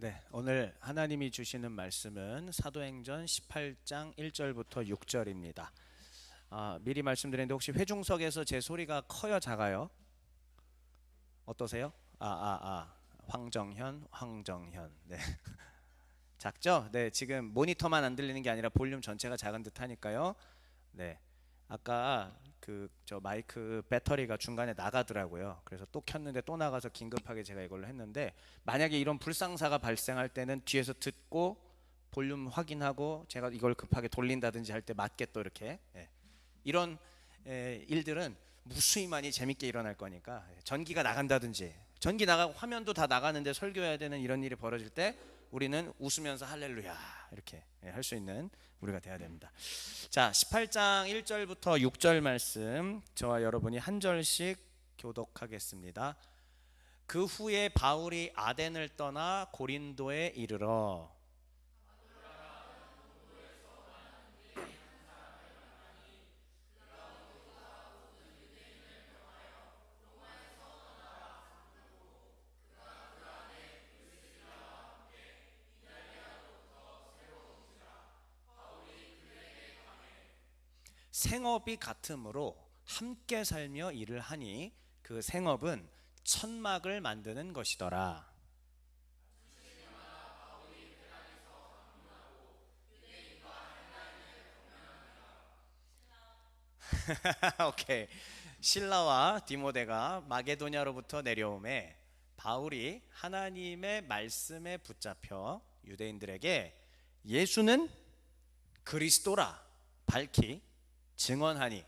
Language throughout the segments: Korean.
네, 오늘 하나님이 주시는 말씀은 사도행전 18장 1절부터 6절입니다. 미리 말씀드렸는데 혹시 회중석에서 제 소리가 커요, 작아요? 어떠세요? 황정현. 네. 작죠? 네, 지금 모니터만 안 들리는 게 아니라 볼륨 전체가 작은 듯 하니까요. 네. 아까 저 마이크 배터리가 중간에 나가더라고요. 그래서 또 켰는데 또 나가서 긴급하게 제가 이걸로 했는데, 만약에 이런 불상사가 발생할 때는 뒤에서 듣고 볼륨 확인하고 제가 이걸 급하게 돌린다든지 할 때 맞게 또 이렇게, 이런 일들은 무수히 많이 재밌게 일어날 거니까, 전기가 나간다든지, 전기 나가고 화면도 다 나가는데 설교해야 되는 이런 일이 벌어질 때 우리는 웃으면서 할렐루야 이렇게 할 수 있는 우리가 돼야 됩니다. 자, 18장 1절부터 6절 말씀 저와 여러분이 한 절씩 교독하겠습니다. 그 후에 바울이 아덴을 떠나 고린도에 이르러 생업이 같으므로 함께 살며 일을 하니 그 생업은 천막을 만드는 것이더라. 오케이. 실라와 디모데가 마게도냐로부터 내려오매 바울이 하나님의 말씀에 붙잡혀 유대인들에게 예수는 그리스도라 밝히 증언하니,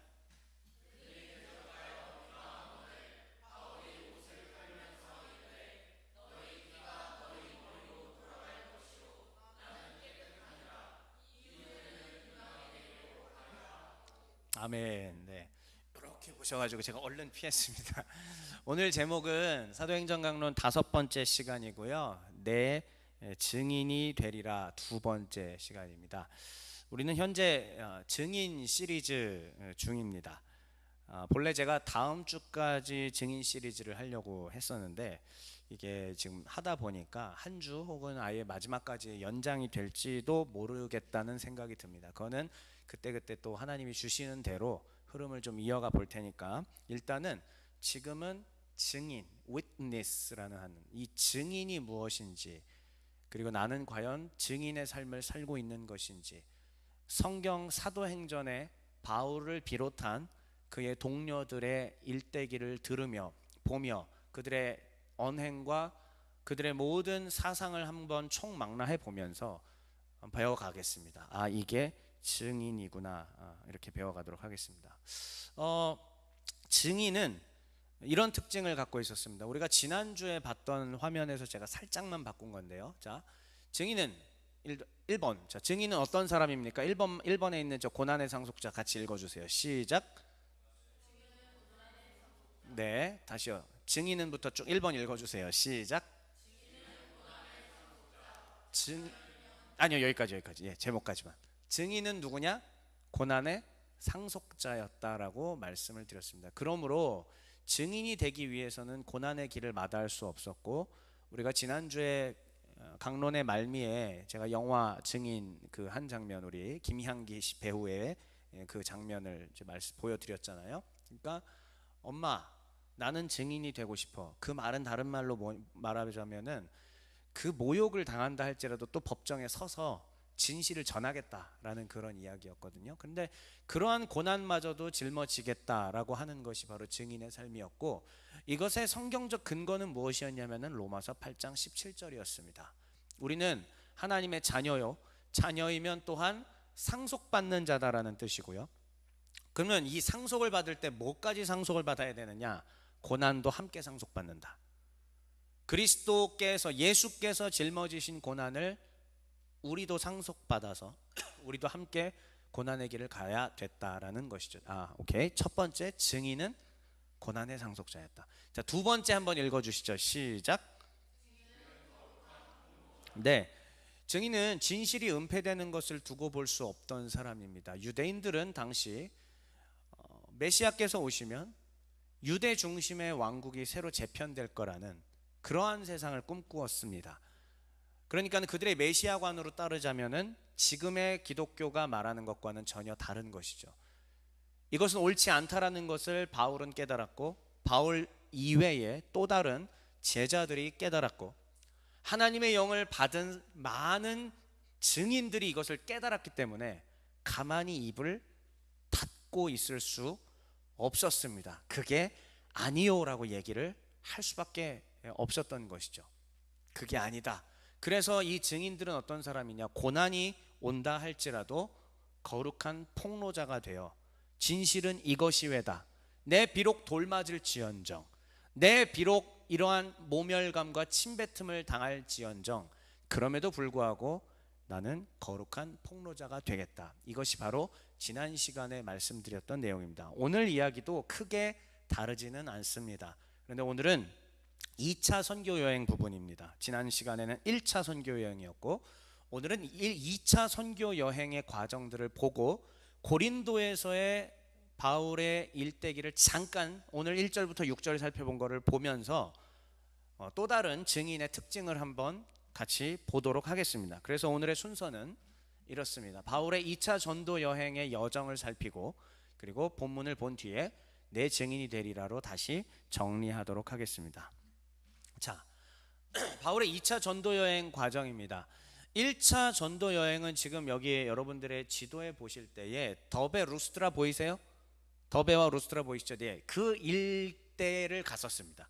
아멘. 네. 이렇게 보셔가지고 제가 얼른 피했습니다. 오늘 제목은 사도행전 강론 5번째 시간이고요. 내 증인이 되리라 2번째 시간입니다. 우리는 현재 증인 시리즈 중입니다. 본래 제가 다음 주까지 증인 시리즈를 하려고 했었는데 이게 지금 하다 보니까 한 주 혹은 아예 마지막까지 연장이 될지도 모르겠다는 생각이 듭니다. 그거는 그때그때 또 하나님이 주시는 대로 흐름을 좀 이어가 볼 테니까, 일단은 지금은 증인, witness라는 하는 이 증인이 무엇인지, 그리고 나는 과연 증인의 삶을 살고 있는 것인지, 성경 사도행전에 바울을 비롯한 그의 동료들의 일대기를 들으며 보며 그들의 언행과 그들의 모든 사상을 한번 총망라해 보면서 배워가겠습니다. 이게 증인이구나. 이렇게 배워가도록 하겠습니다. 증인은 이런 특징을 갖고 있었습니다. 우리가 지난주에 봤던 화면에서 제가 살짝만 바꾼 건데요. 자, 증인은 1번. 자, 증인은 어떤 사람입니까? 1번에 있는 저 고난의 상속자 같이 읽어주세요. 시작. 네, 다시요. 증인은부터 쭉 1번 읽어주세요. 시작. 증 아니요, 여기까지. 예, 제목까지만. 증인은 누구냐? 고난의 상속자였다라고 말씀을 드렸습니다. 그러므로 증인이 되기 위해서는 고난의 길을 마다할 수 없었고, 우리가 지난주에 강론의 말미에 제가 영화 증인 그 한 장면, 우리 김향기 배우의 그 장면을 말씀 보여드렸잖아요. 그러니까 엄마, 나는 증인이 되고 싶어. 그 말은 다른 말로 말하자면은 그 모욕을 당한다 할지라도 또 법정에 서서 진실을 전하겠다라는 그런 이야기였거든요. 그런데 그러한 고난마저도 짊어지겠다라고 하는 것이 바로 증인의 삶이었고, 이것의 성경적 근거는 무엇이었냐면은 로마서 8장 17절이었습니다. 우리는 하나님의 자녀요, 자녀이면 또한 상속받는 자다라는 뜻이고요. 그러면 이 상속을 받을 때 뭐까지 상속을 받아야 되느냐? 고난도 함께 상속받는다. 그리스도께서, 예수께서 짊어지신 고난을 우리도 상속받아서 우리도 함께 고난의 길을 가야 됐다라는 것이죠. 오케이. 첫 번째, 증인은 고난의 상속자였다. 자, 두 번째 한번 읽어주시죠. 시작. 네, 증인은 진실이 은폐되는 것을 두고 볼 수 없던 사람입니다. 유대인들은 당시 메시아께서 오시면 유대 중심의 왕국이 새로 재편될 거라는 그러한 세상을 꿈꾸었습니다. 그러니까 그들의 메시아관으로 따르자면은 지금의 기독교가 말하는 것과는 전혀 다른 것이죠. 이것은 옳지 않다라는 것을 바울은 깨달았고, 바울 이외에 또 다른 제자들이 깨달았고, 하나님의 영을 받은 많은 증인들이 이것을 깨달았기 때문에 가만히 입을 닫고 있을 수 없었습니다. 그게 아니요라고 얘기를 할 수밖에 없었던 것이죠. 그게 아니다. 그래서 이 증인들은 어떤 사람이냐, 고난이 온다 할지라도 거룩한 폭로자가 되어 진실은 이것이 왜다, 내 비록 돌맞을지언정, 내 비록 이러한 모멸감과 침뱉음을 당할지언정, 그럼에도 불구하고 나는 거룩한 폭로자가 되겠다. 이것이 바로 지난 시간에 말씀드렸던 내용입니다. 오늘 이야기도 크게 다르지는 않습니다. 그런데 오늘은 2차 선교 여행 부분입니다. 지난 시간에는 1차 선교 여행이었고, 오늘은 2차 선교 여행의 과정들을 보고 고린도에서의 바울의 일대기를 잠깐 오늘 1절부터 6절 살펴본 것을 보면서 또 다른 증인의 특징을 한번 같이 보도록 하겠습니다. 그래서 오늘의 순서는 이렇습니다. 바울의 2차 전도 여행의 여정을 살피고, 그리고 본문을 본 뒤에 내 증인이 되리라로 다시 정리하도록 하겠습니다. 자, 바울의 2차 전도 여행 과정입니다. 1차 전도 여행은 지금 여기에 여러분들의 지도에 보실 때에 더베 루스트라 보이세요? 더베와 루스트라 보이시죠? 네, 그 일대를 갔었습니다.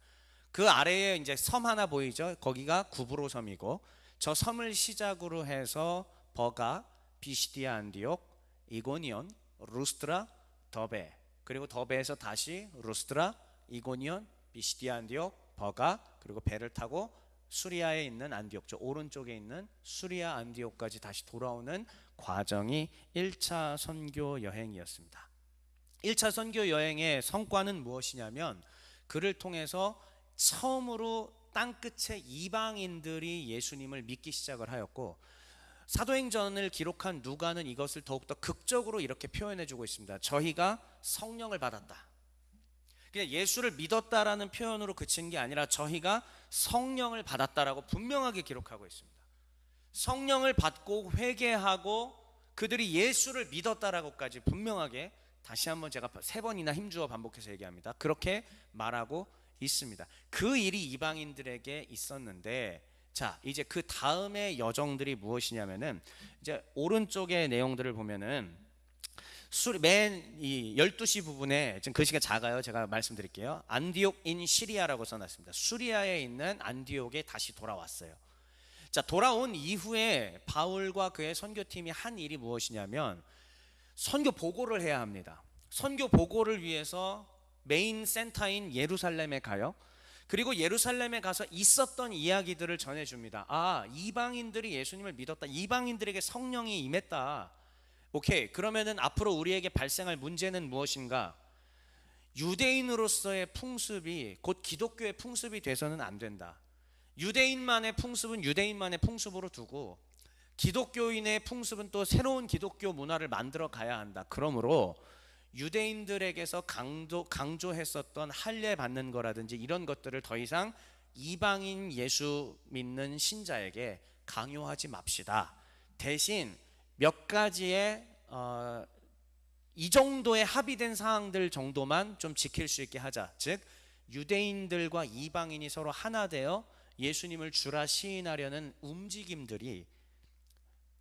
그 아래에 이제 섬 하나 보이죠? 거기가 구브로 섬이고, 저 섬을 시작으로 해서 버가, 비시디아 안디옥, 이고니온, 루스트라, 더베, 그리고 더베에서 다시 루스트라, 이고니온, 비시디아 안디옥, 버가, 그리고 배를 타고 수리아에 있는 안디옥, 저 오른쪽에 있는 수리아 안디옥까지 다시 돌아오는 과정이 1차 선교 여행이었습니다. 1차 선교 여행의 성과는 무엇이냐면, 그를 통해서 처음으로 땅끝에 이방인들이 예수님을 믿기 시작을 하였고, 사도행전을 기록한 누가는 이것을 더욱더 극적으로 이렇게 표현해주고 있습니다. 저희가 성령을 받았다. 그냥 예수를 믿었다라는 표현으로 그친 게 아니라 저희가 성령을 받았다라고 분명하게 기록하고 있습니다. 성령을 받고 회개하고 그들이 예수를 믿었다라고까지 분명하게, 다시 한번 제가 3번이나 힘주어 반복해서 얘기합니다. 그렇게 말하고 있습니다. 그 일이 이방인들에게 있었는데, 자, 이제 그 다음의 여정들이 무엇이냐면은, 이제 오른쪽의 내용들을 보면은 맨 이 12시 부분에, 지금 글씨가 작아요. 제가 말씀드릴게요. 안디옥 인 시리아라고 써놨습니다. 수리아에 있는 안디옥에 다시 돌아왔어요. 자, 돌아온 이후에 바울과 그의 선교팀이 한 일이 무엇이냐면, 선교 보고를 해야 합니다. 선교 보고를 위해서 메인 센터인 예루살렘에 가요. 그리고 예루살렘에 가서 있었던 이야기들을 전해줍니다. 아, 이방인들이 예수님을 믿었다. 이방인들에게 성령이 임했다. 오케이, 그러면은 앞으로 우리에게 발생할 문제는 무엇인가? 유대인으로서의 풍습이 곧 기독교의 풍습이 돼서는 안 된다. 유대인만의 풍습은 유대인만의 풍습으로 두고, 기독교인의 풍습은 또 새로운 기독교 문화를 만들어 가야 한다. 그러므로 유대인들에게서 강조했었던 할례 받는 거라든지 이런 것들을 더 이상 이방인 예수 믿는 신자에게 강요하지 맙시다. 대신 몇 가지의 이 정도의 합의된 사항들 정도만 좀 지킬 수 있게 하자. 즉, 유대인들과 이방인이 서로 하나 되어 예수님을 주라 시인하려는 움직임들이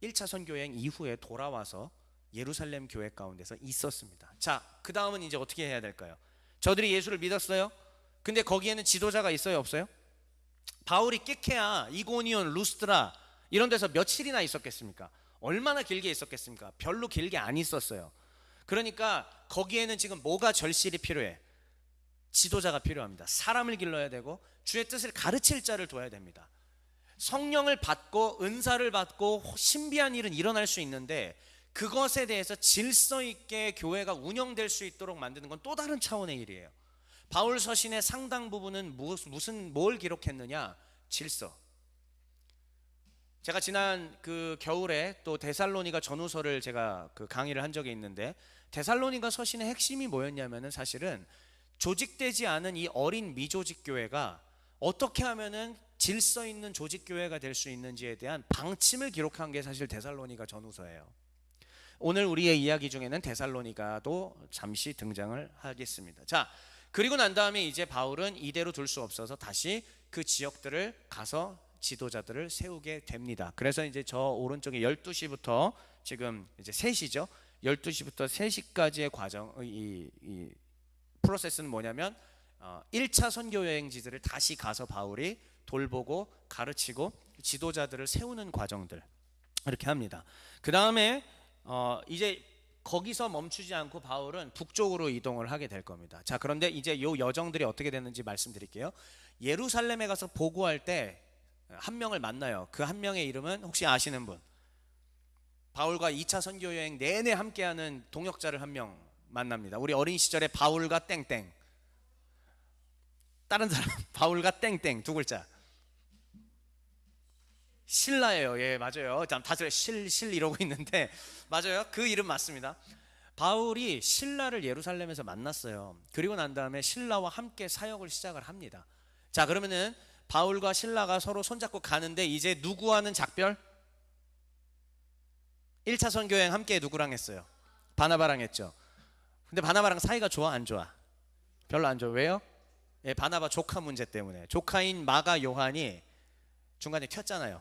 1차 선교여행 이후에 돌아와서 예루살렘 교회 가운데서 있었습니다. 자, 그 다음은 이제 어떻게 해야 될까요? 저들이 예수를 믿었어요. 근데 거기에는 지도자가 있어요, 없어요? 바울이 끼케야, 이고니온, 루스트라 이런 데서 며칠이나 있었겠습니까? 얼마나 길게 있었겠습니까? 별로 길게 안 있었어요. 그러니까 거기에는 지금 뭐가 절실히 필요해? 지도자가 필요합니다. 사람을 길러야 되고 주의 뜻을 가르칠 자를 둬야 됩니다. 성령을 받고 은사를 받고 신비한 일은 일어날 수 있는데, 그것에 대해서 질서 있게 교회가 운영될 수 있도록 만드는 건 또 다른 차원의 일이에요. 바울 서신의 상당 부분은 뭘 기록했느냐? 질서. 제가 지난 그 겨울에 또 데살로니가 전후서를 제가 그 강의를 한 적이 있는데, 데살로니가 서신의 핵심이 뭐였냐면은 사실은 조직되지 않은 이 어린 미조직 교회가 어떻게 하면은 질서 있는 조직 교회가 될 수 있는지에 대한 방침을 기록한 게 사실 데살로니가 전후서예요. 오늘 우리의 이야기 중에는 데살로니가도 잠시 등장을 하겠습니다. 자, 그리고 난 다음에 이제 바울은 이대로 둘 수 없어서 다시 그 지역들을 가서 지도자들을 세우게 됩니다. 그래서 이제 저 오른쪽에 12시부터 지금 이제 3시죠. 12시부터 3시까지의 과정, 이 프로세스는 뭐냐면 1차 선교 여행지들을 다시 가서 바울이 돌보고 가르치고 지도자들을 세우는 과정들 이렇게 합니다. 그 다음에 이제 거기서 멈추지 않고 바울은 북쪽으로 이동을 하게 될 겁니다. 자, 그런데 이제 요 여정들이 어떻게 됐는지 말씀드릴게요. 예루살렘에 가서 보고할 때 한 명을 만나요. 그 한 명의 이름은 혹시 아시는 분? 바울과 2차 선교 여행 내내 함께하는 동역자를 한 명 만납니다. 우리 어린 시절에 바울과 땡땡. 다른 사람 바울과 땡땡 두 글자. 신라예요. 예, 맞아요. 다들 실 이러고 있는데 맞아요. 그 이름 맞습니다. 바울이 신라를 예루살렘에서 만났어요. 그리고 난 다음에 신라와 함께 사역을 시작을 합니다. 자, 그러면은 바울과 신라가 서로 손잡고 가는데 이제 누구와는 작별? 1차 선교여행 함께 누구랑 했어요? 바나바랑 했죠. 근데 바나바랑 사이가 좋아 안 좋아? 별로 안 좋아. 왜요? 예, 바나바 조카 문제 때문에. 조카인 마가 요한이 중간에 튀었잖아요.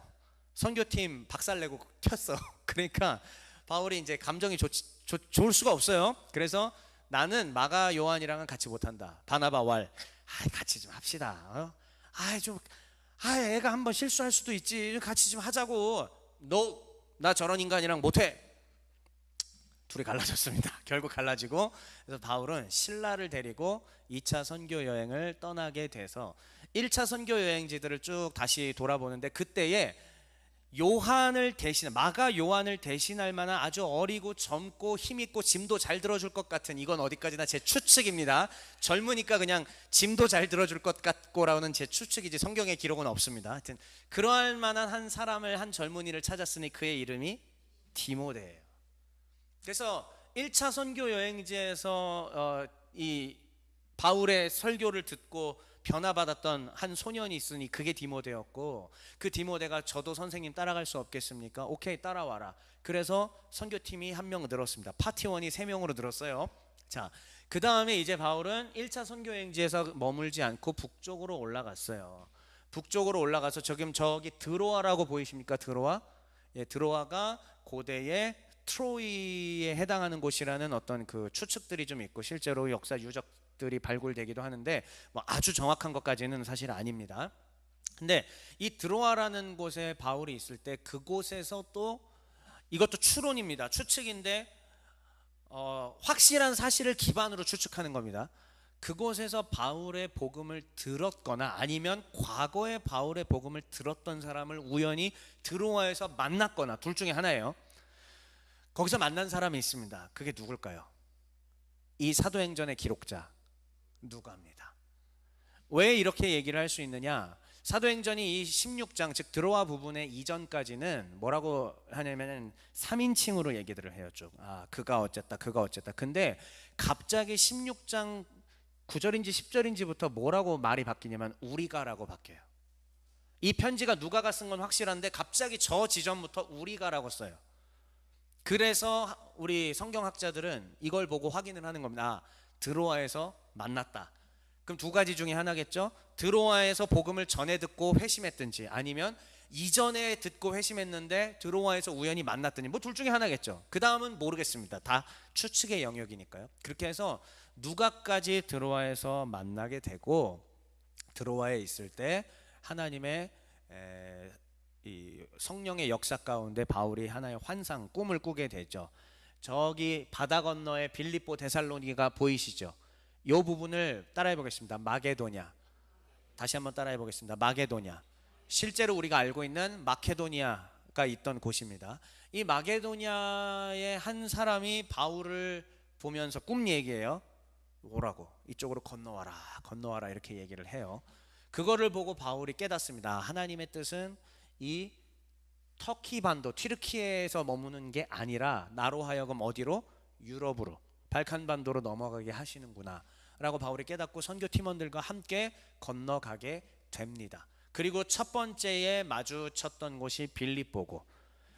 선교팀 박살내고 튀었어. 그러니까 바울이 이제 감정이 좋을 수가 없어요. 그래서 나는 마가 요한이랑은 같이 못한다. 바나바 왈, 같이 좀 합시다. 애가 한번 실수할 수도 있지. 같이 좀 하자고. 나 저런 인간이랑 못해. 둘이 갈라졌습니다. 결국 갈라지고, 그래서 바울은 신라를 데리고 2차 선교 여행을 떠나게 돼서 1차 선교 여행지들을 쭉 다시 돌아보는데, 그때에 마가 요한을 대신할 만한 아주 어리고 젊고 힘있고 짐도 잘 들어줄 것 같은, 이건 어디까지나 제 추측입니다. 젊으니까 그냥 짐도 잘 들어줄 것 같고라는 제 추측이지 성경의 기록은 없습니다. 하여튼 그러할 만한 한 사람을, 한 젊은이를 찾았으니 그의 이름이 디모데예요. 그래서 1차 선교 여행지에서 이 바울의 설교를 듣고 변화받았던 한 소년이 있으니 그게 디모데였고, 그 디모데가 저도 선생님 따라갈 수 없겠습니까? 오케이, 따라와라. 그래서 선교팀이 한 명 늘었습니다. 파티원이 3명으로 늘었어요. 자, 그 다음에 이제 바울은 1차 선교 여행지에서 머물지 않고 북쪽으로 올라갔어요. 북쪽으로 올라가서 저기 드로아라고 보이십니까? 드로아? 예, 드로아가 고대의 트로이에 해당하는 곳이라는 어떤 그 추측들이 좀 있고, 실제로 역사 유적들이 발굴되기도 하는데 뭐 아주 정확한 것까지는 사실 아닙니다. 근데 이 드로아라는 곳에 바울이 있을 때 그곳에서 또, 이것도 추론입니다. 추측인데 확실한 사실을 기반으로 추측하는 겁니다. 그곳에서 바울의 복음을 들었거나 아니면 과거에 바울의 복음을 들었던 사람을 우연히 드로아에서 만났거나 둘 중에 하나예요. 거기서 만난 사람이 있습니다. 그게 누굴까요? 이 사도행전의 기록자 누가입니다. 왜 이렇게 얘기를 할 수 있느냐? 사도행전이 이 16장, 즉 드로아 부분의 이전까지는 뭐라고 하냐면 3인칭으로 얘기들을 해요. 쭉. 그가 어쨌다, 그가 어쨌다. 근데 갑자기 16장 9절인지 10절인지부터 뭐라고 말이 바뀌냐면 우리가라고 바뀌어요. 이 편지가 누가가 쓴 건 확실한데 갑자기 저 지점부터 우리가라고 써요. 그래서 우리 성경학자들은 이걸 보고 확인을 하는 겁니다. 드로아에서 만났다. 그럼 두 가지 중에 하나겠죠. 드로아에서 복음을 전해 듣고 회심했든지, 아니면 이전에 듣고 회심했는데 드로아에서 우연히 만났더니, 뭐 둘 중에 하나겠죠. 그 다음은 모르겠습니다. 다 추측의 영역이니까요. 그렇게 해서 누가까지 드로아에서 만나게 되고, 드로아에 있을 때 하나님의 이 성령의 역사 가운데 바울이 하나의 환상, 꿈을 꾸게 되죠. 저기 바다 건너에 빌립보, 데살로니가 보이시죠? 이 부분을 따라해 보겠습니다. 마게도냐. 다시 한번 따라해 보겠습니다. 마게도냐. 실제로 우리가 알고 있는 마케도니아가 있던 곳입니다. 이 마게도냐의 한 사람이 바울을 보면서 꿈 얘기해요. 오라고, 이쪽으로 건너와라, 건너와라, 이렇게 얘기를 해요. 그거를 보고 바울이 깨닫습니다. 하나님의 뜻은 이 터키 반도, 튀르키예에서 머무는 게 아니라 나로 하여금 어디로? 유럽으로, 발칸 반도로 넘어가게 하시는구나 라고 바울이 깨닫고 선교 팀원들과 함께 건너가게 됩니다. 그리고 첫 번째에 마주쳤던 곳이 빌립보고,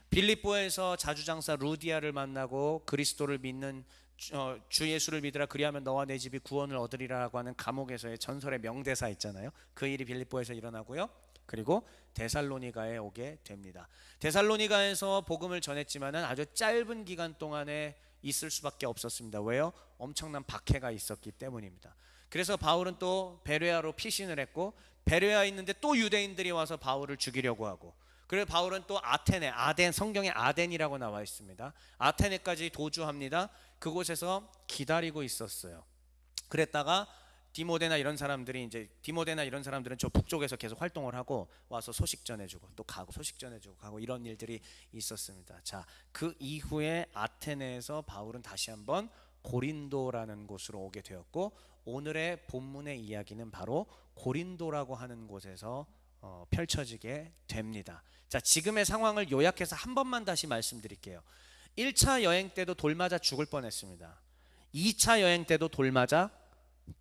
빌립보에서 자주장사 루디아를 만나고 그리스도를 믿는 주 예수를 믿으라 그리하면 너와 내 집이 구원을 얻으리라고 하는 감옥에서의 전설의 명대사 있잖아요. 그 일이 빌립보에서 일어나고요. 그리고 데살로니가에 오게 됩니다. 데살로니가에서 복음을 전했지만은 아주 짧은 기간 동안에 있을 수밖에 없었습니다. 왜요? 엄청난 박해가 있었기 때문입니다. 그래서 바울은 또 베레아로 피신을 했고, 베레아에 있는데 또 유대인들이 와서 바울을 죽이려고 하고, 그래서 바울은 또 아테네, 아덴, 성경에 아덴이라고 나와 있습니다. 아테네까지 도주합니다. 그곳에서 기다리고 있었어요. 그랬다가 디모데나 이런 사람들은 저 북쪽에서 계속 활동을 하고 와서 소식 전해주고 또 가고 소식 전해주고 가고 이런 일들이 있었습니다. 자, 그 이후에 아테네에서 바울은 다시 한번 고린도라는 곳으로 오게 되었고, 오늘의 본문의 이야기는 바로 고린도라고 하는 곳에서 펼쳐지게 됩니다. 자, 지금의 상황을 요약해서 한 번만 다시 말씀드릴게요. 1차 여행 때도 돌 맞아 죽을 뻔했습니다. 2차 여행 때도 돌 맞아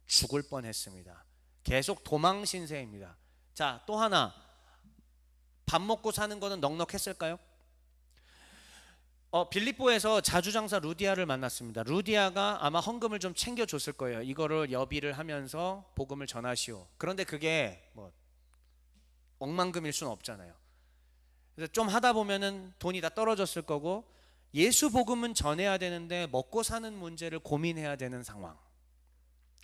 죽을 뻔했습니다. 계속 도망 신세입니다. 자, 또 하나, 밥 먹고 사는 거는 넉넉했을까요? 빌립보에서 자주장사 루디아를 만났습니다. 루디아가 아마 헌금을 좀 챙겨줬을 거예요. 이거를 여비를 하면서 복음을 전하시오. 그런데 그게 뭐 억만금일 수는 없잖아요. 그래서 좀 하다 보면은 돈이 다 떨어졌을 거고, 예수 복음은 전해야 되는데 먹고 사는 문제를 고민해야 되는 상황,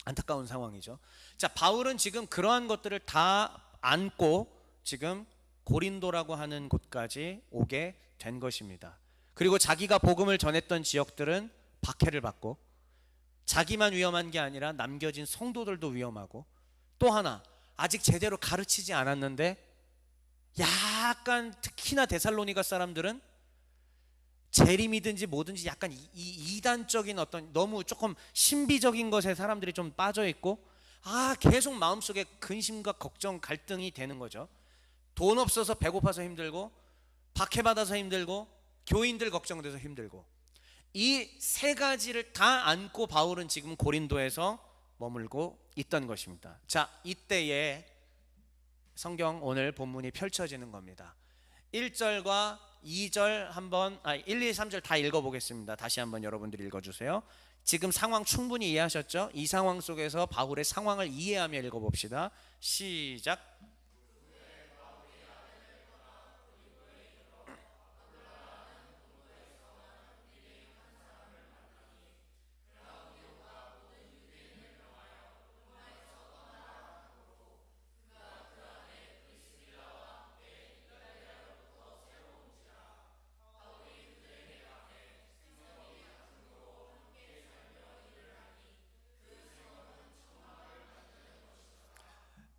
안타까운 상황이죠. 자, 바울은 지금 그러한 것들을 다 안고 지금 고린도라고 하는 곳까지 오게 된 것입니다. 그리고 자기가 복음을 전했던 지역들은 박해를 받고, 자기만 위험한 게 아니라 남겨진 성도들도 위험하고, 또 하나 아직 제대로 가르치지 않았는데 약간 특히나 데살로니가 사람들은 재림이든지 뭐든지 약간 이단적인 어떤 너무 조금 신비적인 것에 사람들이 좀 빠져 있고, 계속 마음속에 근심과 걱정, 갈등이 되는 거죠. 돈 없어서 배고파서 힘들고, 박해받아서 힘들고, 교인들 걱정돼서 힘들고, 이 세 가지를 다 안고 바울은 지금 고린도에서 머물고 있던 것입니다. 자, 이때에 성경 오늘 본문이 펼쳐지는 겁니다. 1절과 2절 한번 1, 2, 3절 다 읽어보겠습니다. 다시 한번 여러분들이 읽어주세요. 지금 상황 충분히 이해하셨죠? 이 상황 속에서 바울의 상황을 이해하며 읽어봅시다. 시작.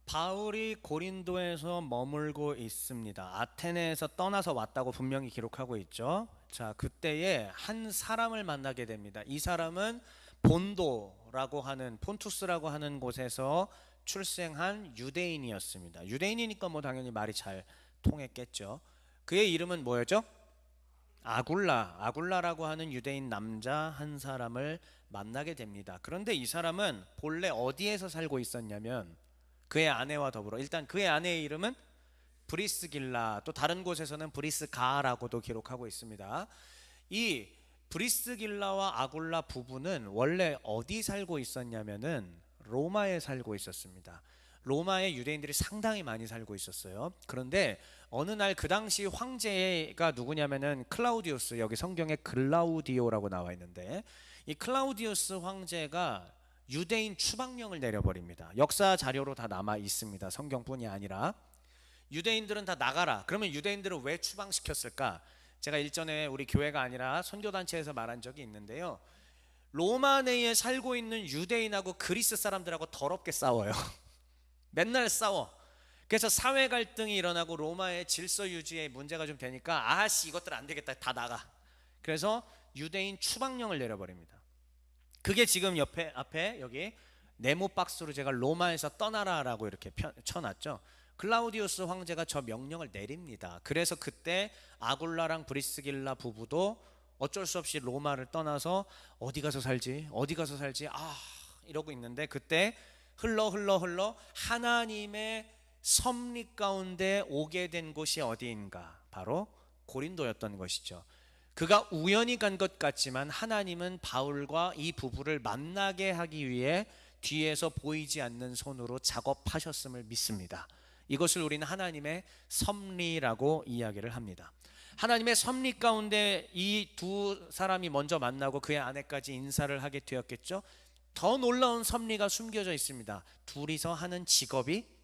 바울이 고린도에서 머물고 있습니다. 아테네에서 떠나서 왔다고 분명히 기록하고 있죠. 자, 그때에 한 사람을 만나게 됩니다. 이 사람은 본도라고 하는, 폰투스라고 하는 곳에서 출생한 유대인이었습니다. 유대인이니까 뭐 당연히 말이 잘 통했겠죠. 그의 이름은 뭐였죠? 아굴라라고 하는 유대인 남자 한 사람을 만나게 됩니다. 그런데 이 사람은 본래 어디에서 살고 있었냐면, 그의 아내와 더불어, 일단 그의 아내의 이름은 브리스길라, 또 다른 곳에서는 브리스가라고도 기록하고 있습니다. 이 브리스길라와 아굴라 부부는 원래 어디 살고 있었냐면은 로마에 살고 있었습니다. 로마에 유대인들이 상당히 많이 살고 있었어요. 그런데 어느 날 그 당시 황제가 누구냐면은 클라우디우스, 여기 성경에 글라우디오라고 나와 있는데, 이 클라우디우스 황제가 유대인 추방령을 내려버립니다. 역사 자료로 다 남아 있습니다. 성경뿐이 아니라. 유대인들은 다 나가라. 그러면 유대인들을 왜 추방시켰을까? 제가 일전에 우리 교회가 아니라 선교단체에서 말한 적이 있는데요, 로마 내에 살고 있는 유대인하고 그리스 사람들하고 더럽게 싸워요. 맨날 싸워. 그래서 사회 갈등이 일어나고 로마의 질서 유지에 문제가 좀 되니까, 이것들 안 되겠다, 다 나가. 그래서 유대인 추방령을 내려버립니다. 그게 지금 앞에 여기 네모 박스로 제가 로마에서 떠나라라고 이렇게 쳐놨죠. 클라우디우스 황제가 저 명령을 내립니다. 그래서 그때 아굴라랑 브리스길라 부부도 어쩔 수 없이 로마를 떠나서 어디 가서 살지 이러고 있는데, 그때 흘러 하나님의 섭리 가운데 오게 된 곳이 어디인가? 바로 고린도였던 것이죠. 그가 우연히 간 것 같지만 하나님은 바울과 이 부부를 만나게 하기 위해 뒤에서 보이지 않는 손으로 작업하셨음을 믿습니다. 이것을 우리는 하나님의 섭리라고 이야기를 합니다. 하나님의 섭리 가운데 이 두 사람이 먼저 만나고 그의 아내까지 인사를 하게 되었겠죠. 더 놀라운 섭리가 숨겨져 있습니다. 둘이서 하는 직업이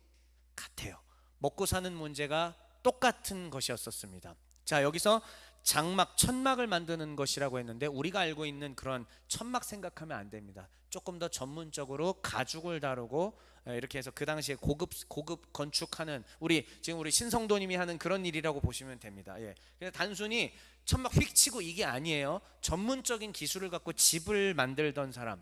같아요. 먹고 사는 문제가 똑같은 것이었었습니다. 자, 여기서 장막, 천막을 만드는 것이라고 했는데 우리가 알고 있는 그런 천막 생각하면 안 됩니다. 조금 더 전문적으로 가죽을 다루고 이렇게 해서 그 당시에 고급 건축하는 우리 신성도님이 하는 그런 일이라고 보시면 됩니다. 예. 그냥 단순히 천막 휙 치고 이게 아니에요. 전문적인 기술을 갖고 집을 만들던 사람.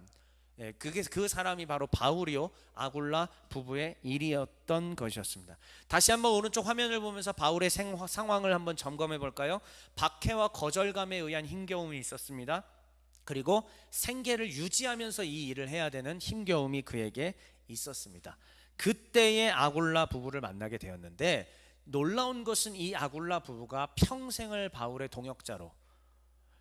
예, 그 사람이 바로 바울이요 아굴라 부부의 일이었던 것이었습니다. 다시 한번 오른쪽 화면을 보면서 바울의 상황을 한번 점검해 볼까요? 박해와 거절감에 의한 힘겨움이 있었습니다. 그리고 생계를 유지하면서 이 일을 해야 되는 힘겨움이 그에게 있었습니다. 그때의 아굴라 부부를 만나게 되었는데 놀라운 것은 이 아굴라 부부가 평생을 바울의 동역자로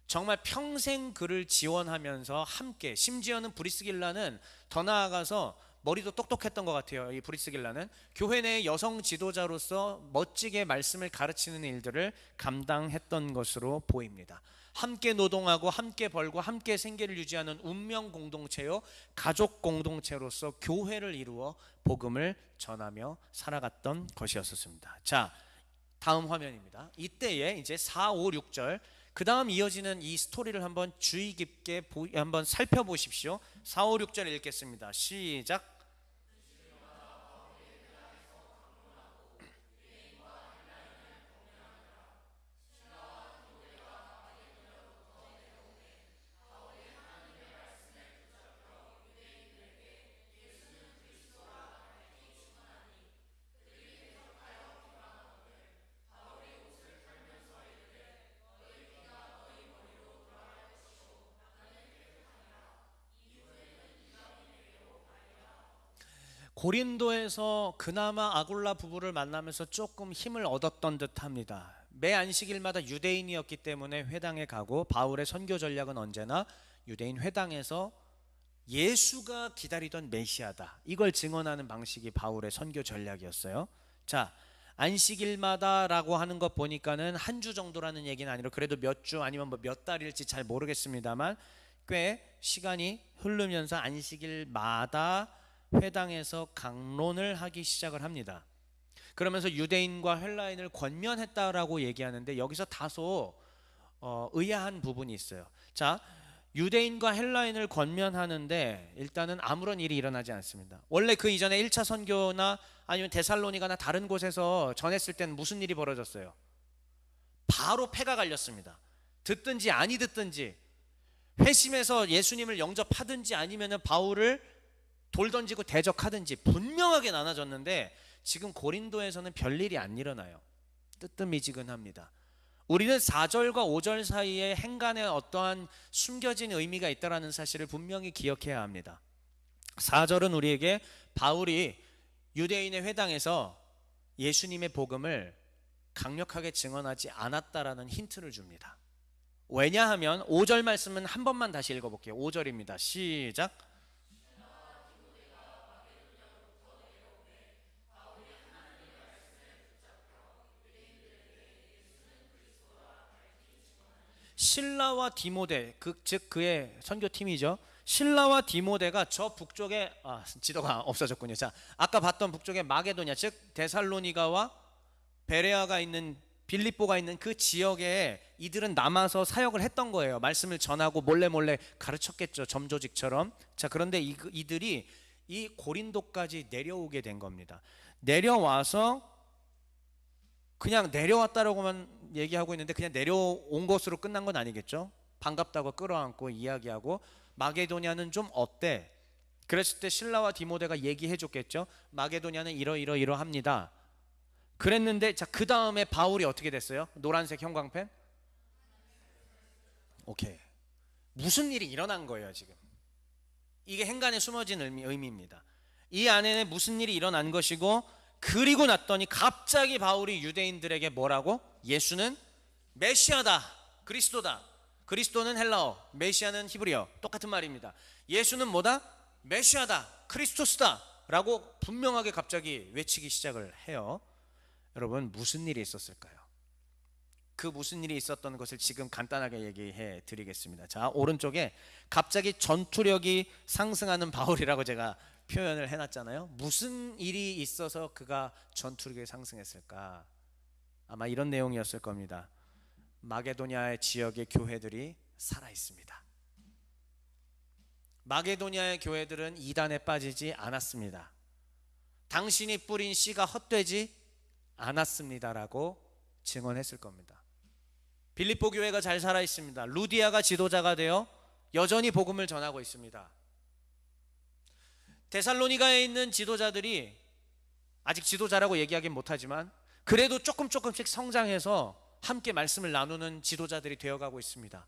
정말 평생 그를 지원하면서 함께, 심지어는 브리스길라는 더 나아가서 머리도 똑똑했던 것 같아요. 이 브리스길라는 교회 내 여성 지도자로서 멋지게 말씀을 가르치는 일들을 감당했던 것으로 보입니다. 함께 노동하고 함께 벌고 함께 생계를 유지하는 운명 공동체요 가족 공동체로서 교회를 이루어 복음을 전하며 살아갔던 것이었습니다. 자, 다음 화면입니다. 이때에 이제 4, 5, 6절 그 다음 이어지는 이 스토리를 한번 주의 깊게 한번 살펴보십시오. 4, 5, 6절 읽겠습니다. 시작. 고린도에서 그나마 아굴라 부부를 만나면서 조금 힘을 얻었던 듯합니다. 매 안식일마다 유대인이었기 때문에 회당에 가고 바울의 선교 전략은 언제나 유대인 회당에서 예수가 기다리던 메시아다, 이걸 증언하는 방식이 바울의 선교 전략이었어요. 자, 안식일마다라고 하는 것 보니까는 한 주 정도라는 얘기는 아니라 그래도 몇 주 아니면 뭐 몇 달일지 잘 모르겠습니다만 꽤 시간이 흐르면서 안식일마다 회당에서 강론을 하기 시작을 합니다. 그러면서 유대인과 헬라인을 권면했다라고 얘기하는데 여기서 다소 의아한 부분이 있어요. 자, 유대인과 헬라인을 권면하는데 일단은 아무런 일이 일어나지 않습니다. 원래 그 이전에 1차 선교나 아니면 데살로니가나 다른 곳에서 전했을 때는 무슨 일이 벌어졌어요? 바로 패가 갈렸습니다. 듣든지 아니 듣든지, 회심해서 예수님을 영접하든지 아니면 바울을 돌 던지고 대적하든지 분명하게 나눠졌는데 지금 고린도에서는 별일이 안 일어나요. 뜨뜻미지근합니다. 우리는 4절과 5절 사이에 행간에 어떠한 숨겨진 의미가 있다는 사실을 분명히 기억해야 합니다. 4절은 우리에게 바울이 유대인의 회당에서 예수님의 복음을 강력하게 증언하지 않았다라는 힌트를 줍니다. 왜냐하면 5절 말씀은 한 번만 다시 읽어볼게요. 5절입니다. 시작. 실라와 디모데, 즉 그의 선교팀이죠. 실라와 디모데가 저 북쪽에 지도가 없어졌군요. 자, 아까 봤던 북쪽의 마게도냐, 즉 데살로니가와 베레아가 있는 빌립보가 있는 그 지역에 이들은 남아서 사역을 했던 거예요. 말씀을 전하고 몰래 가르쳤겠죠, 점조직처럼. 자, 그런데 이들이 이 고린도까지 내려오게 된 겁니다. 내려와서 그냥 내려왔다라고만 얘기하고 있는데 그냥 내려온 것으로 끝난 건 아니겠죠. 반갑다고 끌어안고 이야기하고 마게도냐는 좀 어때? 그랬을 때 실라와 디모데가 얘기해 줬겠죠. 마게도냐는 이러합니다. 그랬는데 자, 그 다음에 바울이 어떻게 됐어요? 노란색 형광펜? 오케이. 무슨 일이 일어난 거예요 지금? 이게 행간에 숨어진 의미입니다. 이 안에는 무슨 일이 일어난 것이고 그리고 났더니 갑자기 바울이 유대인들에게 뭐라고? 예수는 메시아다, 그리스도다. 그리스도는 헬라어, 메시아는 히브리어, 똑같은 말입니다. 예수는 뭐다? 메시아다, 크리스토스다 라고 분명하게 갑자기 외치기 시작을 해요. 여러분, 무슨 일이 있었을까요? 그 무슨 일이 있었던 것을 지금 간단하게 얘기해 드리겠습니다. 자, 오른쪽에 갑자기 전투력이 상승하는 바울이라고 제가 표현을 해놨잖아요. 무슨 일이 있어서 그가 전투력이 상승했을까? 아마 이런 내용이었을 겁니다. 마게도냐의 지역의 교회들이 살아 있습니다. 마게도냐의 교회들은 이단에 빠지지 않았습니다. 당신이 뿌린 씨가 헛되지 않았습니다라고 증언했을 겁니다. 빌립보 교회가 잘 살아 있습니다. 루디아가 지도자가 되어 여전히 복음을 전하고 있습니다. 데살로니가에 있는 지도자들이 아직 지도자라고 얘기하긴 못하지만 그래도 조금씩 성장해서 함께 말씀을 나누는 지도자들이 되어가고 있습니다.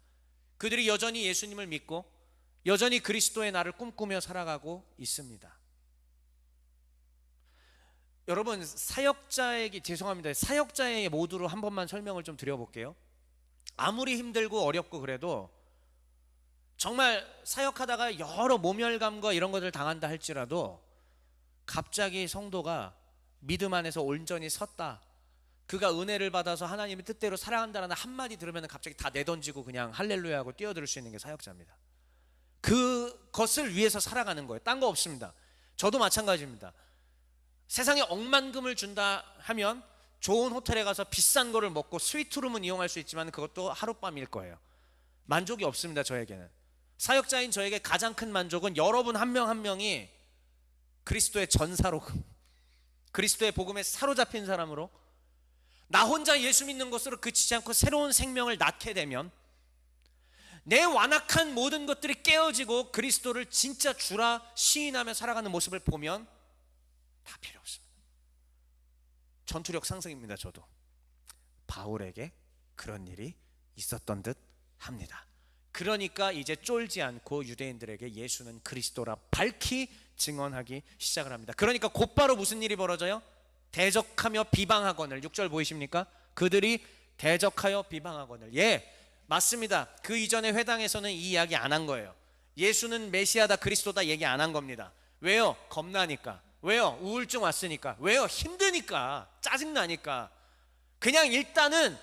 그들이 여전히 예수님을 믿고 여전히 그리스도의 날을 꿈꾸며 살아가고 있습니다. 여러분, 사역자에게 죄송합니다. 사역자의 모두로 한 번만 설명을 좀 드려볼게요. 아무리 힘들고 어렵고 그래도 정말 사역하다가 여러 모멸감과 이런 것을 당한다 할지라도 갑자기 성도가 믿음 안에서 온전히 섰다, 그가 은혜를 받아서 하나님의 뜻대로 살아간다라는 한마디 들으면 갑자기 다 내던지고 그냥 할렐루야 하고 뛰어들 수 있는 게 사역자입니다. 그것을 위해서 살아가는 거예요. 딴 거 없습니다. 저도 마찬가지입니다. 세상에 억만금을 준다 하면 좋은 호텔에 가서 비싼 거를 먹고 스위트룸은 이용할 수 있지만 그것도 하룻밤일 거예요. 만족이 없습니다. 저에게는. 사역자인 저에게 가장 큰 만족은 여러분 한 명 한 명이 그리스도의 전사로, 그리스도의 복음에 사로잡힌 사람으로 나 혼자 예수 믿는 것으로 그치지 않고 새로운 생명을 낳게 되면 내 완악한 모든 것들이 깨어지고 그리스도를 진짜 주라 시인하며 살아가는 모습을 보면 다 필요 없습니다. 전투력 상승입니다. 저도 바울에게 그런 일이 있었던 듯 합니다. 그러니까 이제 쫄지 않고 유대인들에게 예수는 그리스도라 밝히 증언하기 시작을 합니다. 그러니까 곧바로 무슨 일이 벌어져요? 대적하며 비방하거늘. 6절 보이십니까? 그들이 대적하여 비방하거늘. 예, 맞습니다. 그 이전에 회당에서는 이 이야기 안 한 거예요. 예수는 메시아다, 그리스도다 얘기 안 한 겁니다. 왜요? 겁나니까. 왜요? 우울증 왔으니까. 왜요? 힘드니까. 짜증나니까. 그냥 일단은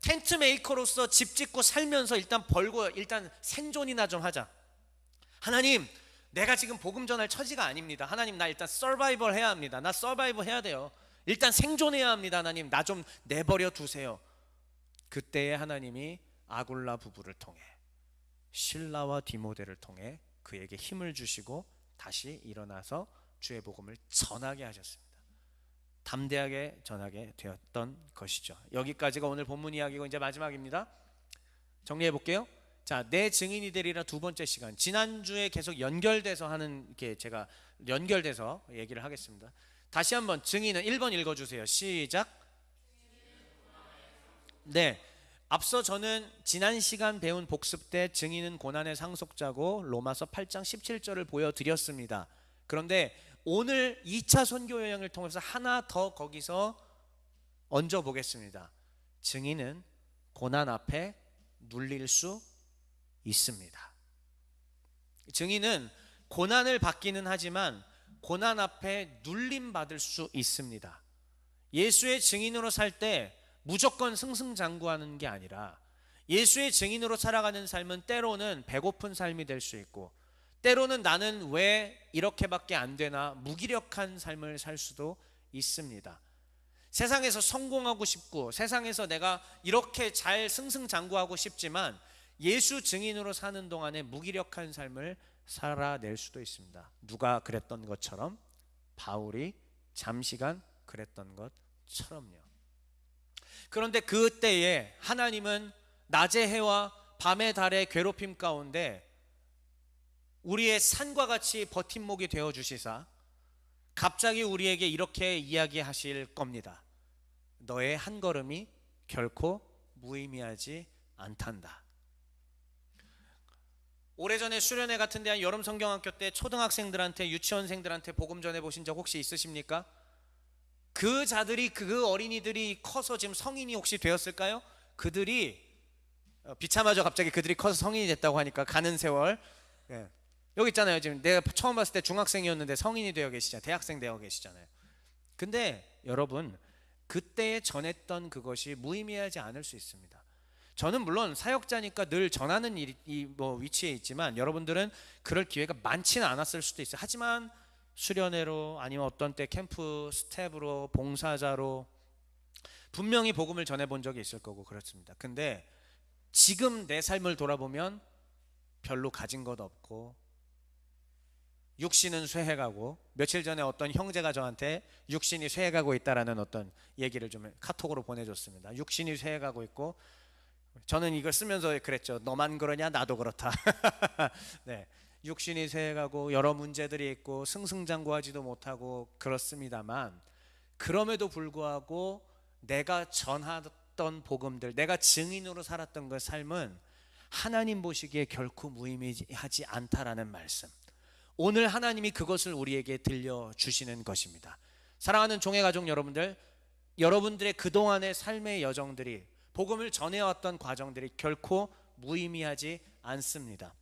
텐트 메이커로서 집 짓고 살면서 일단 벌고 일단 생존이나 좀 하자. 하나님, 내가 지금 복음 전할 처지가 아닙니다. 하나님, 나 일단 서바이벌 해야 합니다. 나 서바이벌 해야 돼요. 일단 생존해야 합니다. 하나님, 나 좀 내버려 두세요. 그때에 하나님이 아굴라 부부를 통해, 실라와 디모데를 통해 그에게 힘을 주시고 다시 일어나서 주의 복음을 전하게 하셨습니다. 담대하게 전하게 되었던 것이죠. 여기까지가 오늘 본문 이야기고 이제 마지막입니다. 정리해 볼게요. 자, 내 증인이 되리라 두 번째 시간. 지난주에 계속 연결돼서 하는 게 제가 연결돼서 얘기를 하겠습니다. 다시 한번 증인은 1번 읽어주세요. 시작. 네, 앞서 저는 지난 시간 배운 복습 때 증인은 고난의 상속자고 로마서 8장 17절을 보여드렸습니다. 그런데 오늘 2차 선교 여행을 통해서 하나 더 거기서 얹어 보겠습니다. 증인은 고난 앞에 눌릴 수 있습니다. 증인은 고난을 받기는 하지만 고난 앞에 눌림 받을 수 있습니다. 예수의 증인으로 살 때 무조건 승승장구하는 게 아니라 예수의 증인으로 살아가는 삶은 때로는 배고픈 삶이 될 수 있고 때로는 나는 왜 이렇게밖에 안 되나 무기력한 삶을 살 수도 있습니다. 세상에서 성공하고 싶고 세상에서 내가 이렇게 잘 승승장구하고 싶지만 예수 증인으로 사는 동안에 무기력한 삶을 살아낼 수도 있습니다. 누가 그랬던 것처럼 바울이 잠시간 그랬던 것처럼요. 그런데 그때에 하나님은 낮의 해와 밤의 달의 괴롭힘 가운데 우리의 산과 같이 버팀목이 되어 주시사 갑자기 우리에게 이렇게 이야기하실 겁니다. 너의 한 걸음이 결코 무의미하지 않단다. 오래전에 수련회 같은 데 한 여름 성경학교 때 초등학생들한테 유치원생들한테 복음 전해 보신 적 혹시 있으십니까? 그 자들이, 그 어린이들이 커서 지금 성인이 혹시 되었을까요? 그들이 비참하죠. 갑자기 그들이 커서 성인이 됐다고 하니까. 가는 세월. 예. 여기 있잖아요. 지금 내가 처음 봤을 때 중학생이었는데 성인이 되어 계시잖아요. 대학생 되어 계시잖아요. 근데 여러분, 그때 전했던 그것이 무의미하지 않을 수 있습니다. 저는 물론 사역자니까 늘 전하는 위치에 있지만, 여러분들은 그럴 기회가 많지는 않았을 수도 있어요. 하지만 수련회로, 아니면 어떤 때 캠프 스텝으로, 봉사자로 분명히 복음을 전해본 적이 있을 거고 그렇습니다. 근데 지금 내 삶을 돌아보면 별로 가진 것 없고, 육신은 쇠해가고, 며칠 전에 어떤 형제가 저한테 육신이 쇠해가고 있다라는 어떤 얘기를 좀 카톡으로 보내줬습니다. 육신이 쇠해가고 있고, 저는 이걸 쓰면서 그랬죠. 너만 그러냐? 나도 그렇다. 네, 육신이 쇠해가고 여러 문제들이 있고 승승장구하지도 못하고 그렇습니다만, 그럼에도 불구하고 내가 전하던 복음들, 내가 증인으로 살았던 그 삶은 하나님 보시기에 결코 무의미하지 않다라는 말씀, 오늘 하나님이 그것을 우리에게 들려주시는 것입니다. 사랑하는 종의 가족 여러분들, 여러분들의 그동안의 삶의 여정들이, 복음을 전해왔던 과정들이 결코 무의미하지 않습니다.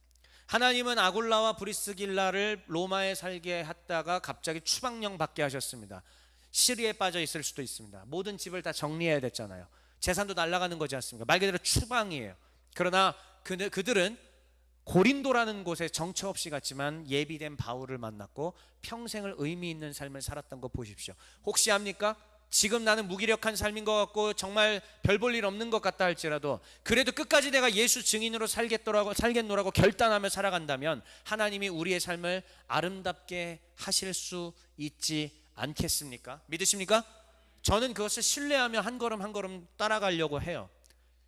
하나님은 아굴라와 브리스길라를 로마에 살게 했다가 갑자기 추방령 받게 하셨습니다. 시리에 빠져 있을 수도 있습니다. 모든 집을 다 정리해야 됐잖아요. 재산도 날아가는 거지 않습니까? 말 그대로 추방이에요. 그러나 그들은 고린도라는 곳에 정처 없이 갔지만 예비된 바울을 만났고 평생을 의미 있는 삶을 살았던 거 보십시오. 혹시 압니까? 지금 나는 무기력한 삶인 것 같고 정말 별 볼 일 없는 것 같다 할지라도, 그래도 끝까지 내가 예수 증인으로 살겠노라고 결단하며 살아간다면 하나님이 우리의 삶을 아름답게 하실 수 있지 않겠습니까? 믿으십니까? 저는 그것을 신뢰하며 한 걸음 한 걸음 따라가려고 해요.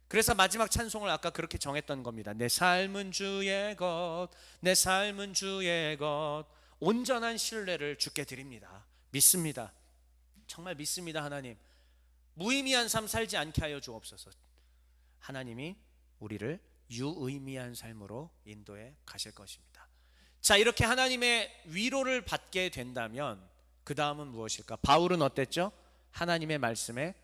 그래서 마지막 찬송을 아까 그렇게 정했던 겁니다. 내 삶은 주의 것, 내 삶은 주의 것, 온전한 신뢰를 주께 드립니다. 믿습니다. 정말 믿습니다. 하나님, 무의미한 삶 살지 않게 하여 주옵소서. 하나님이 우리를 유의미한 삶으로 인도해 가실 것입니다. 자, 이렇게 하나님의 위로를 받게 된다면 그 다음은 무엇일까? 바울은 어땠죠? 하나님의 말씀에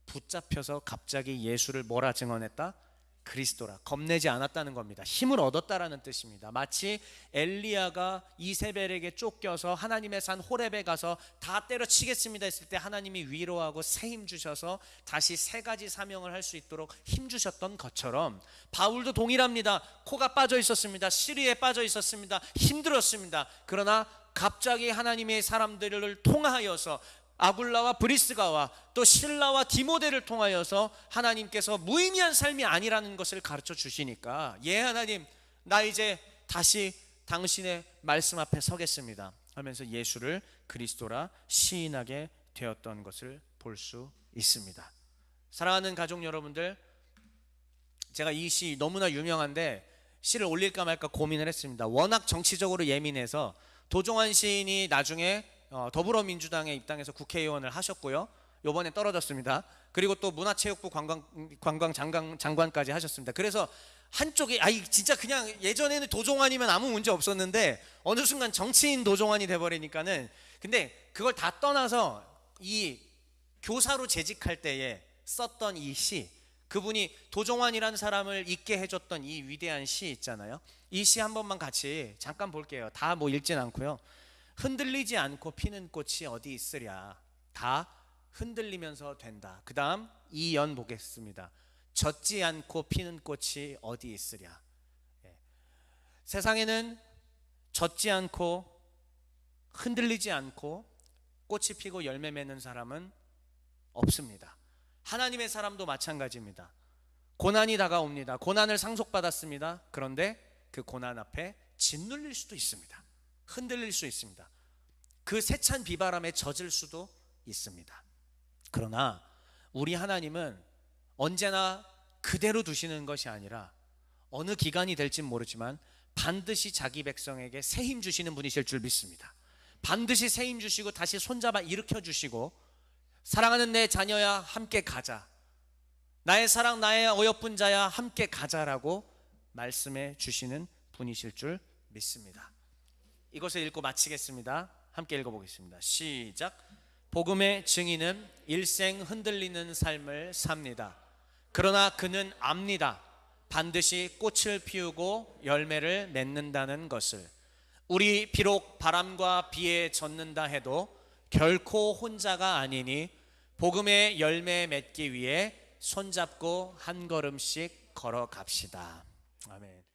붙잡혀서 갑자기 예수를 뭐라 증언했다? 그리스도라. 겁내지 않았다는 겁니다. 힘을 얻었다라는 뜻입니다. 마치 엘리야가 이세벨에게 쫓겨서 하나님의 산 호렙에 가서 다 때려치겠습니다 했을 때 하나님이 위로하고 새 힘 주셔서 다시 세 가지 사명을 할 수 있도록 힘 주셨던 것처럼, 바울도 동일합니다. 코가 빠져 있었습니다. 시리에 빠져 있었습니다. 힘들었습니다. 그러나 갑자기 하나님의 사람들을 통하여서, 아굴라와 브리스가와 또 실라와 디모데를 통하여서 하나님께서 무의미한 삶이 아니라는 것을 가르쳐 주시니까, 예 하나님, 나 이제 다시 당신의 말씀 앞에 서겠습니다 하면서 예수를 그리스도라 시인하게 되었던 것을 볼 수 있습니다. 사랑하는 가족 여러분들, 제가 이 시 너무나 유명한데 시를 올릴까 말까 고민을 했습니다. 워낙 정치적으로 예민해서 도종환 시인이 나중에 더불어민주당에 입당해서 국회의원을 하셨고요. 이번에 떨어졌습니다. 그리고 또 문화체육부 관광 장관까지 하셨습니다. 그래서 한쪽이 진짜 그냥 예전에는 도종환이면 아무 문제 없었는데 어느 순간 정치인 도종환이 돼버리니까는, 근데 그걸 다 떠나서 이 교사로 재직할 때에 썼던 이 시, 그분이 도종환이라는 사람을 있게 해줬던 이 위대한 시 있잖아요. 이 시 한 번만 같이 잠깐 볼게요. 다 뭐 읽진 않고요. 흔들리지 않고 피는 꽃이 어디 있으랴, 다 흔들리면서 된다. 그 다음 이 연 보겠습니다. 젖지 않고 피는 꽃이 어디 있으랴. 세상에는 젖지 않고 흔들리지 않고 꽃이 피고 열매 맺는 사람은 없습니다. 하나님의 사람도 마찬가지입니다. 고난이 다가옵니다. 고난을 상속받았습니다. 그런데 그 고난 앞에 짓눌릴 수도 있습니다. 흔들릴 수 있습니다. 그 세찬 비바람에 젖을 수도 있습니다. 그러나 우리 하나님은 언제나 그대로 두시는 것이 아니라 어느 기간이 될진 모르지만 반드시 자기 백성에게 새 힘 주시는 분이실 줄 믿습니다. 반드시 새 힘 주시고 다시 손잡아 일으켜 주시고, 사랑하는 내 자녀야 함께 가자, 나의 사랑 나의 어여쁜 자야 함께 가자라고 말씀해 주시는 분이실 줄 믿습니다. 이것을 읽고 마치겠습니다. 함께 읽어보겠습니다. 시작. 복음의 증인은 일생 흔들리는 삶을 삽니다. 그러나 그는 압니다. 반드시 꽃을 피우고 열매를 맺는다는 것을. 우리 비록 바람과 비에 젖는다 해도 결코 혼자가 아니니 복음의 열매 맺기 위해 손잡고 한 걸음씩 걸어갑시다. 아멘.